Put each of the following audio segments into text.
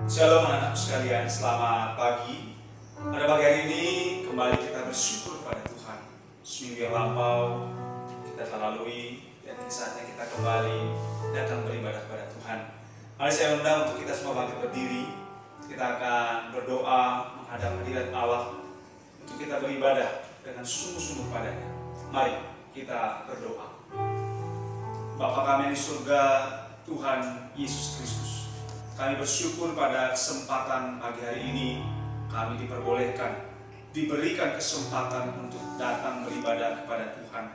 Shalom anak-anak sekalian, selamat pagi. Pada pagi hari ini kembali kita bersyukur pada Tuhan. Seminggu yang lampau kita telah lalui dan saatnya kita kembali datang beribadah kepada Tuhan. Mari saya undang untuk kita semua bangkit berdiri. Kita akan berdoa menghadap hadirat Allah untuk kita beribadah dengan sungguh-sungguh padanya. Mari kita berdoa. Bapa kami di surga, Tuhan Yesus Kristus, kami bersyukur pada kesempatan pagi hari ini kami diberikan kesempatan untuk datang beribadah kepada Tuhan,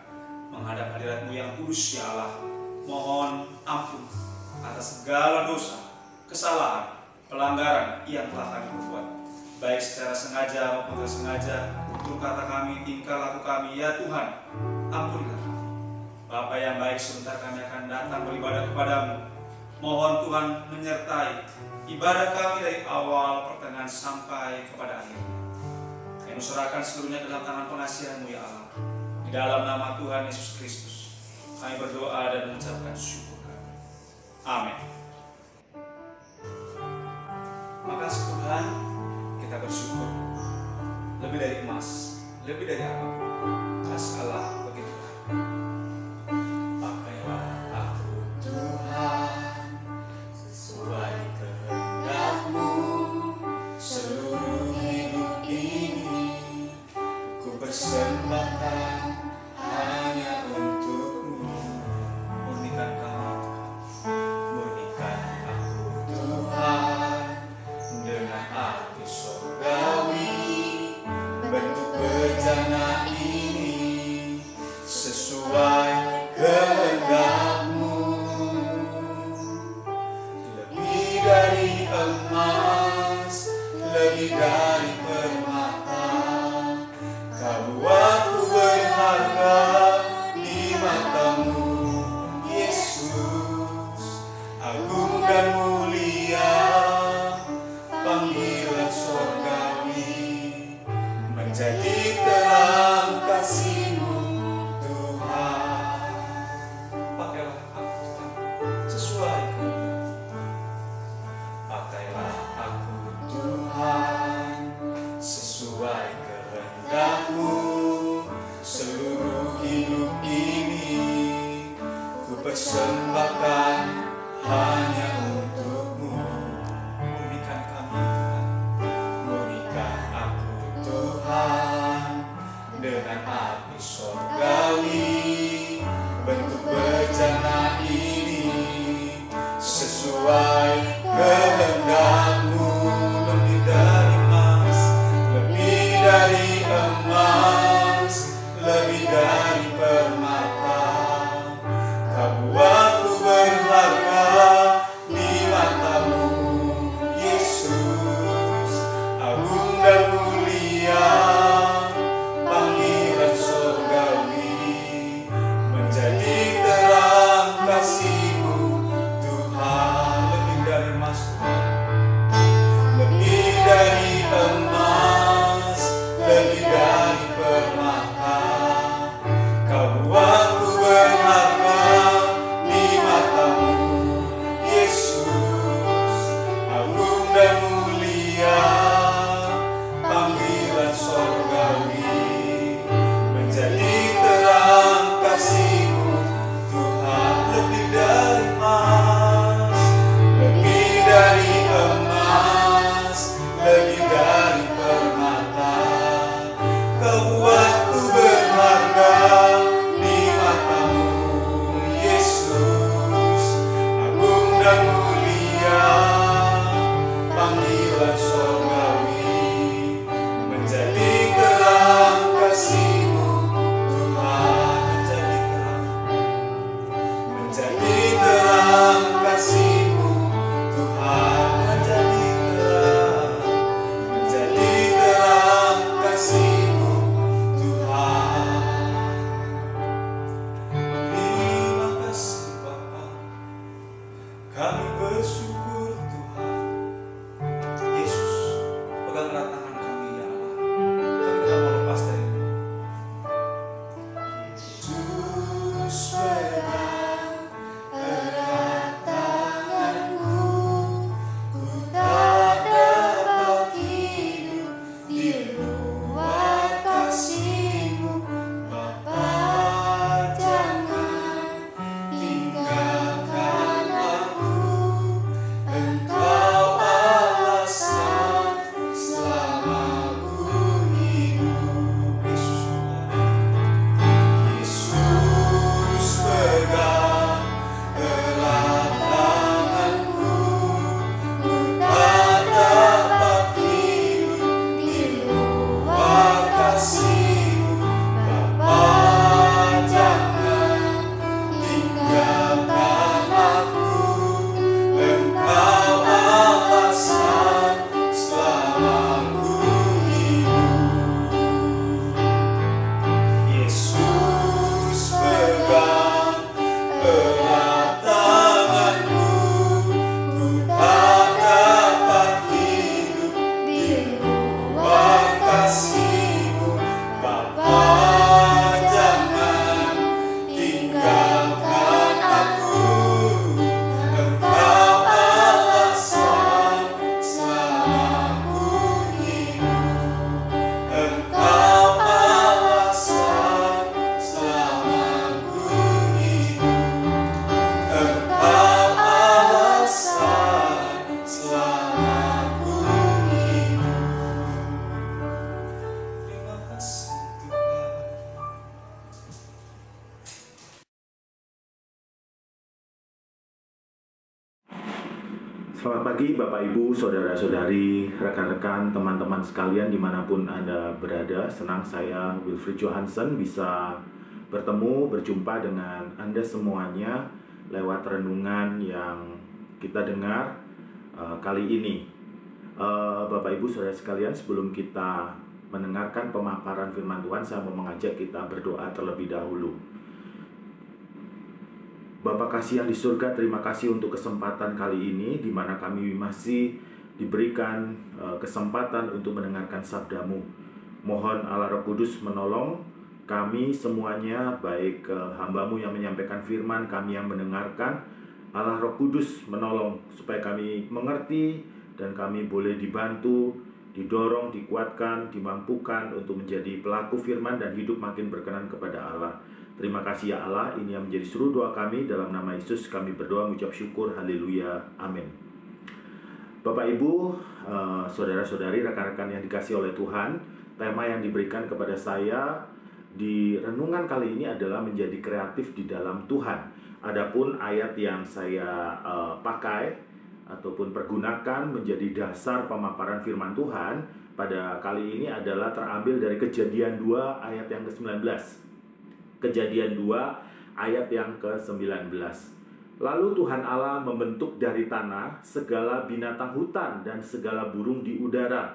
menghadap hadirat-Mu yang kudus ya Allah. Mohon ampun atas segala dosa, kesalahan, pelanggaran yang telah kami perbuat, baik secara sengaja maupun tidak sengaja, untuk kata kami, tingkah laku kami, ya Tuhan, ampunilah kami. Bapa yang baik, sebentar kami akan datang beribadah kepada-Mu. Mohon Tuhan menyertai ibadah kami dari awal pertengahan sampai kepada akhir. Kami serahkan seluruhnya ke dalam tangan pengasihan-Mu ya Allah. Di dalam nama Tuhan Yesus Kristus kami berdoa dan mengucapkan syukur kami. Amin. Makasih Tuhan, kita bersyukur. Lebih dari emas, lebih dari apapun, kasih Allah begitu. Pakailah aku Tuhan sesuai kehendak-Mu, seluruh hidup ini ku persembahkan hanya untuk-Mu. Murnikan kami, Murnikan aku Tuhan dengan api surgawi, bentuk bejana ini sesuai kehendak-Mu. Lebih dari emas, lebih dari permata, Kau buatku berharga di mata-Mu, Yesus. Agung dan mulia panggilan surgawi, menjadi terang kasih-Mu Tuhan. pakailah aku Tuhan sesuai kehendak-Mu. Pakailah pagi Bapak Ibu, Saudara-saudari, rekan-rekan, teman-teman sekalian dimanapun Anda berada. Senang saya Wilfried Johansen bisa berjumpa dengan Anda semuanya lewat renungan yang kita dengar kali ini. Bapak Ibu, Saudara sekalian, sebelum kita mendengarkan pemaparan firman Tuhan, saya mau mengajak kita berdoa terlebih dahulu. Bapa kasih yang di surga, terima kasih untuk kesempatan kali ini di mana kami masih diberikan kesempatan untuk mendengarkan sabda-Mu. Mohon Allah Roh Kudus menolong kami semuanya, baik hamba-Mu yang menyampaikan firman, kami yang mendengarkan. Allah Roh Kudus menolong supaya kami mengerti dan kami boleh dibantu, didorong, dikuatkan, dimampukan untuk menjadi pelaku firman dan hidup makin berkenan kepada Allah. Terima kasih ya Allah, ini yang menjadi seluruh doa kami. Dalam nama Yesus kami berdoa, mengucap syukur, haleluya, amin. Bapak Ibu, saudara-saudari, rekan-rekan yang dikasih oleh Tuhan, tema yang diberikan kepada saya di renungan kali ini adalah menjadi kreatif di dalam Tuhan. Adapun ayat yang saya pakai ataupun pergunakan menjadi dasar pemaparan firman Tuhan pada kali ini adalah terambil dari Kejadian 2 ayat yang ke-19. Kejadian 2 ayat yang ke-19. Lalu Tuhan Allah membentuk dari tanah segala binatang hutan dan segala burung di udara.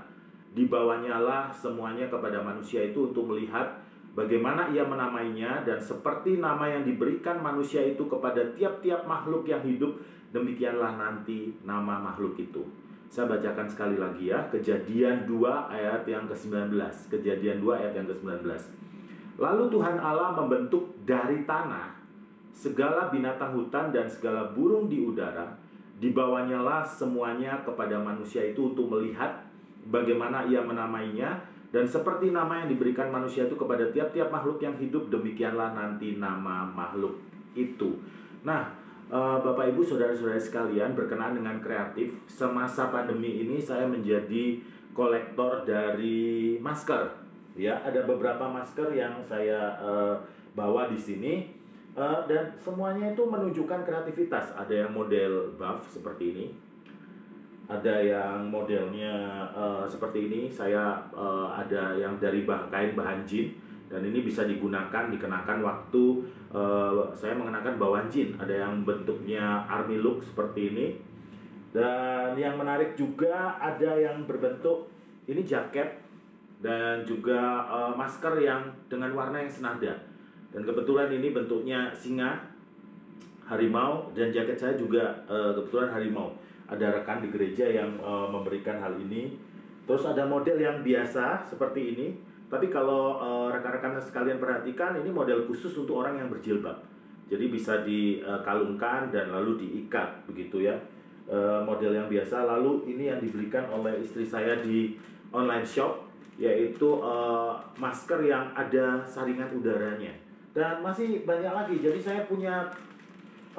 Dibawanya lah semuanya kepada manusia itu untuk melihat bagaimana ia menamainya, dan seperti nama yang diberikan manusia itu kepada tiap-tiap makhluk yang hidup, demikianlah nanti nama makhluk itu. Saya bacakan sekali lagi ya, Kejadian 2 ayat yang ke-19. Kejadian 2 ayat yang ke-19. Lalu Tuhan Allah membentuk dari tanah segala binatang hutan dan segala burung di udara. Dibawanya lah semuanya kepada manusia itu untuk melihat bagaimana ia menamainya, dan seperti nama yang diberikan manusia itu kepada tiap-tiap makhluk yang hidup, demikianlah nanti nama makhluk itu. Nah, Bapak Ibu, saudara-saudara sekalian, berkenaan dengan kreatif, semasa pandemi ini saya menjadi kolektor dari masker. Ya, ada beberapa masker yang saya bawa di sini, dan semuanya itu menunjukkan kreativitas. Ada yang model buff seperti ini, ada yang modelnya seperti ini. Saya ada yang dari kain bahan jin, dan ini bisa dikenakan waktu saya mengenakan bahan jin. Ada yang bentuknya army look seperti ini, dan yang menarik juga ada yang berbentuk ini jaket dan juga masker yang dengan warna yang senada. Dan kebetulan ini bentuknya singa, harimau, dan jaket saya juga kebetulan harimau. Ada rekan di gereja yang memberikan hal ini. Terus ada model yang biasa seperti ini, tapi kalau rekan-rekan sekalian perhatikan, ini model khusus untuk orang yang berjilbab. Jadi bisa dikalungkan dan lalu diikat begitu ya. Model yang biasa. Lalu ini yang dibelikan oleh istri saya di online shop, yaitu masker yang ada saringan udaranya. Dan masih banyak lagi. Jadi saya punya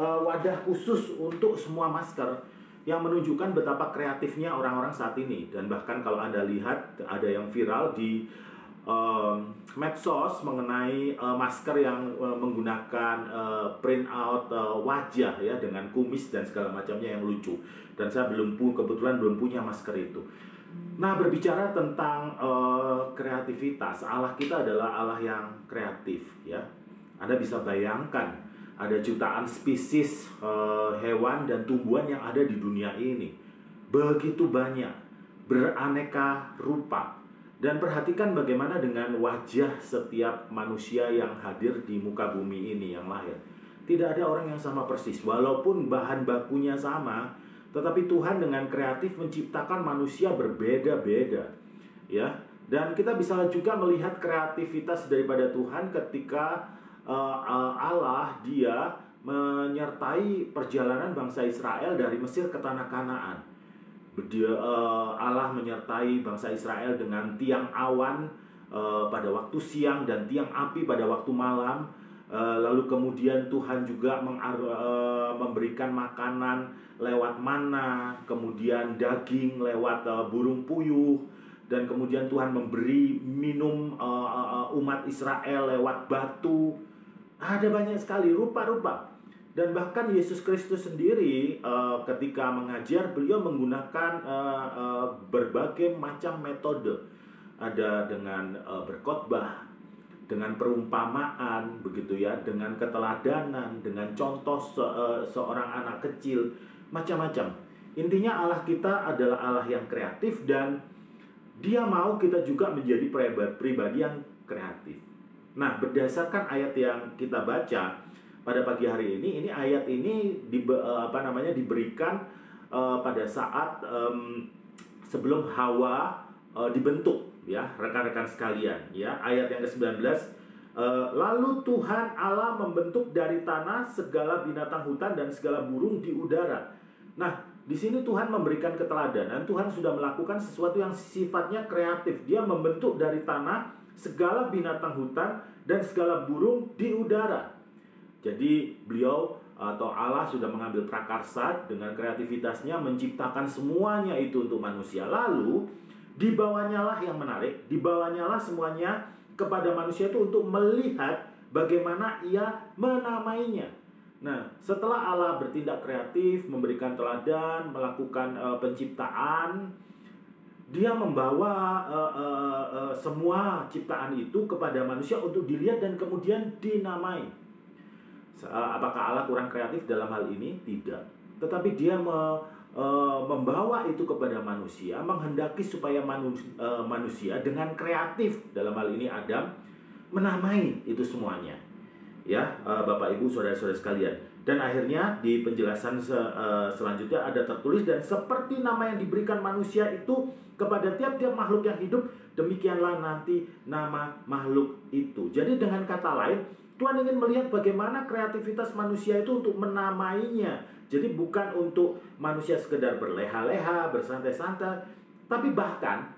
wadah khusus untuk semua masker yang menunjukkan betapa kreatifnya orang-orang saat ini. Dan bahkan kalau Anda lihat, ada yang viral di medsos mengenai masker yang menggunakan print out wajah ya, dengan kumis dan segala macamnya yang lucu. Dan saya kebetulan belum punya masker itu. Nah, berbicara tentang kreativitas, Allah kita adalah Allah yang kreatif ya. Anda bisa bayangkan ada jutaan spesies hewan dan tumbuhan yang ada di dunia ini. Begitu banyak, beraneka rupa. Dan perhatikan bagaimana dengan wajah setiap manusia yang hadir di muka bumi ini yang lahir. Tidak ada orang yang sama persis, walaupun bahan bakunya sama. Tetapi Tuhan dengan kreatif menciptakan manusia berbeda-beda, ya. Dan kita bisa juga melihat kreativitas daripada Tuhan ketika Allah dia menyertai perjalanan bangsa Israel dari Mesir ke tanah Kanaan. Allah menyertai bangsa Israel dengan tiang awan pada waktu siang dan tiang api pada waktu malam. Lalu kemudian Tuhan juga memberikan makanan lewat mana, kemudian daging lewat burung puyuh, dan kemudian Tuhan memberi minum umat Israel lewat batu. Ada banyak sekali rupa-rupa. Dan bahkan Yesus Kristus sendiri ketika mengajar, beliau menggunakan berbagai macam metode. Ada dengan berkhotbah, dengan perumpamaan, begitu ya, dengan keteladanan, dengan contoh seorang anak kecil, macam-macam. Intinya Allah kita adalah Allah yang kreatif, dan Dia mau kita juga menjadi pribadi yang kreatif. Nah, berdasarkan ayat yang kita baca pada pagi hari ini ayat ini diberikan pada saat sebelum Hawa dibentuk, ya, rekan-rekan sekalian, ya. Ayat yang ke-19, lalu Tuhan Allah membentuk dari tanah segala binatang hutan dan segala burung di udara. Nah, di sini Tuhan memberikan keteladanan. Tuhan sudah melakukan sesuatu yang sifatnya kreatif. Dia membentuk dari tanah segala binatang hutan dan segala burung di udara. Jadi beliau atau Allah sudah mengambil prakarsa dengan kreativitasnya, menciptakan semuanya itu untuk manusia. Lalu dibawanya lah yang menarik, dibawanya lah semuanya kepada manusia itu untuk melihat bagaimana ia menamainya. Nah, setelah Allah bertindak kreatif, memberikan teladan, melakukan penciptaan, Dia membawa semua ciptaan itu kepada manusia untuk dilihat dan kemudian dinamai. Apakah Allah kurang kreatif dalam hal ini? Tidak. Tetapi Dia membawa itu kepada manusia, menghendaki supaya manusia dengan kreatif, dalam hal ini Adam, menamai itu semuanya. Ya, Bapak Ibu, saudara-saudara sekalian. Dan akhirnya di penjelasan selanjutnya ada tertulis, dan seperti nama yang diberikan manusia itu kepada tiap-tiap makhluk yang hidup, demikianlah nanti nama makhluk itu. Jadi dengan kata lain, Tuhan ingin melihat bagaimana kreativitas manusia itu untuk menamainya. Jadi bukan untuk manusia sekedar berleha-leha, bersantai-santai, tapi bahkan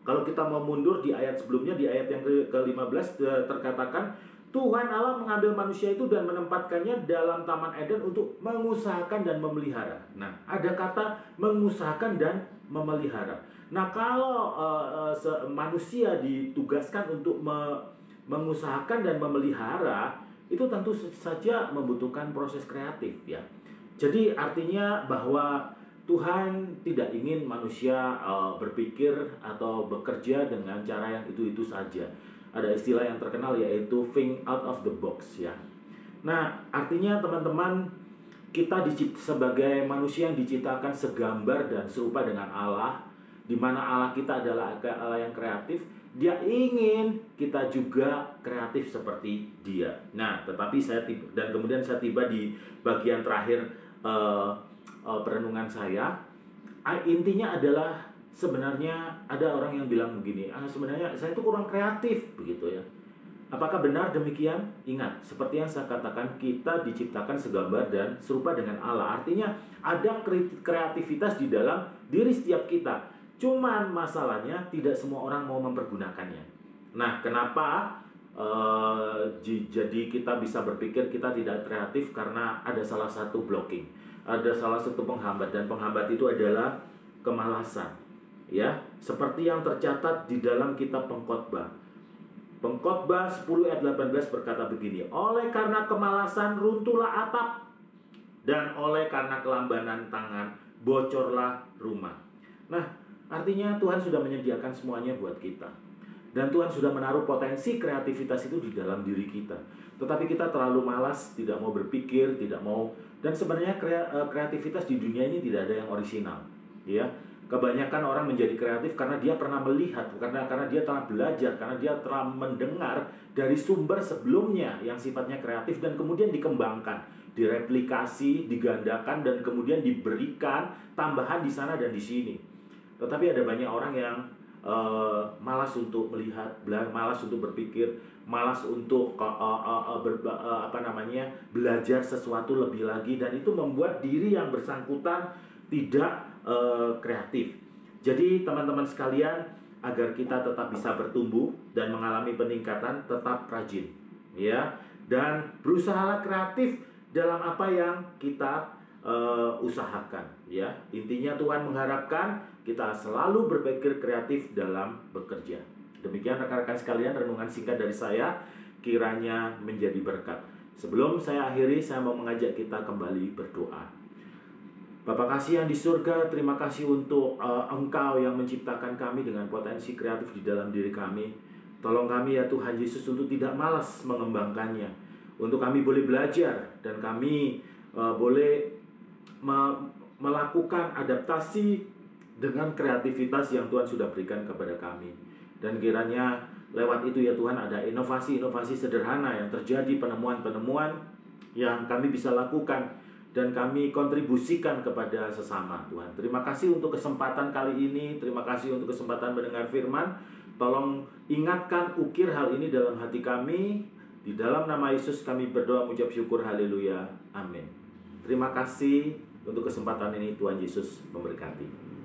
kalau kita mau mundur di ayat sebelumnya, di ayat yang ke-15 terkatakan, Tuhan Allah mengambil manusia itu dan menempatkannya dalam Taman Eden untuk mengusahakan dan memelihara. Nah, ada kata mengusahakan dan memelihara. Nah, kalau manusia ditugaskan untuk mengusahakan dan memelihara, itu tentu saja membutuhkan proses kreatif, ya. Jadi artinya bahwa Tuhan tidak ingin manusia berpikir atau bekerja dengan cara yang itu-itu saja. Ada istilah yang terkenal yaitu think out of the box, ya. Nah, artinya teman-teman, kita sebagai manusia yang diciptakan segambar dan serupa dengan Allah, di mana Allah kita adalah Allah yang kreatif. Dia ingin kita juga kreatif seperti Dia. Nah, tetapi kemudian saya tiba di bagian terakhir perenungan saya. Intinya adalah sebenarnya ada orang yang bilang begini, sebenarnya saya itu kurang kreatif, begitu ya. Apakah benar demikian? Ingat, seperti yang saya katakan, kita diciptakan segambar dan serupa dengan Allah. Artinya ada kreativitas di dalam diri setiap kita. Cuman masalahnya tidak semua orang mau mempergunakannya. Nah, kenapa jadi kita bisa berpikir kita tidak kreatif? Karena ada salah satu blocking, ada salah satu penghambat, dan penghambat itu adalah kemalasan. Ya, seperti yang tercatat di dalam kitab Pengkhotbah. Pengkhotbah 10 ayat 18 berkata begini, oleh karena kemalasan runtuhlah atap, dan oleh karena kelambanan tangan bocorlah rumah. Nah, artinya Tuhan sudah menyediakan semuanya buat kita. Dan Tuhan sudah menaruh potensi kreativitas itu di dalam diri kita. Tetapi kita terlalu malas, tidak mau berpikir, tidak mau. Dan sebenarnya kreativitas di dunia ini tidak ada yang orisinal, ya. Kebanyakan orang menjadi kreatif karena dia pernah melihat, karena dia telah belajar, karena dia telah mendengar dari sumber sebelumnya yang sifatnya kreatif, dan kemudian dikembangkan, direplikasi, digandakan, dan kemudian diberikan tambahan di sana dan di sini. Tetapi ada banyak orang yang malas untuk melihat, malas untuk berpikir, malas untuk belajar sesuatu lebih lagi, dan itu membuat diri yang bersangkutan tidak kreatif. Jadi teman-teman sekalian, agar kita tetap bisa bertumbuh dan mengalami peningkatan, tetap rajin, ya, dan berusahalah kreatif dalam apa yang kita usahakan, ya. Intinya Tuhan mengharapkan kita selalu berpikir kreatif dalam bekerja. Demikian rekan-rekan sekalian, renungan singkat dari saya, kiranya menjadi berkat. Sebelum saya akhiri, saya mau mengajak kita kembali berdoa. Bapa kasih yang di surga, terima kasih untuk Engkau yang menciptakan kami dengan potensi kreatif di dalam diri kami. Tolong kami ya Tuhan Yesus untuk tidak malas mengembangkannya, untuk kami boleh belajar dan kami boleh melakukan adaptasi dengan kreativitas yang Tuhan sudah berikan kepada kami. Dan kiranya lewat itu ya Tuhan ada inovasi-inovasi sederhana yang terjadi, penemuan-penemuan yang kami bisa lakukan dan kami kontribusikan kepada sesama Tuhan. Terima kasih untuk kesempatan kali ini, terima kasih untuk kesempatan mendengar firman. Tolong ingatkan, ukir hal ini dalam hati kami. Di dalam nama Yesus kami berdoa, mengucap syukur, haleluya, amin. Terima kasih untuk kesempatan ini, Tuhan Yesus memberkati.